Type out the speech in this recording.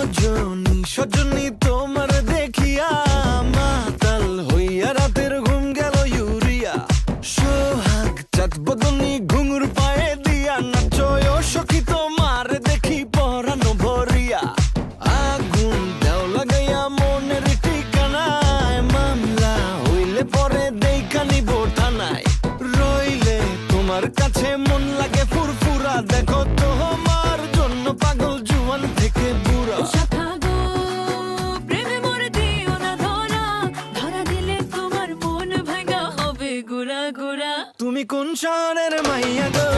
রজনী সজনী তোমার দেখিয়া মাতাল হইয়া রাতের ঘুম গেল ইউরিয়া। সোহাগ চাঁদ বদনী ঘুঙুর পায়ে দিয়া নাচয় সখী তোমার দেখি পরানো ভরিয়া। আগুন দেও লাগাইয়া মনের ঠিকানায় মামলা হইলে পরে দেইখা নিব থানায়। রইলে তোমার কাছে মন লাগে ফুরফুরা দেখো তোমার জন্য পাগল জুয়ান থেকে বুড়া। তুমি কোন শহরের মাইয়া গো?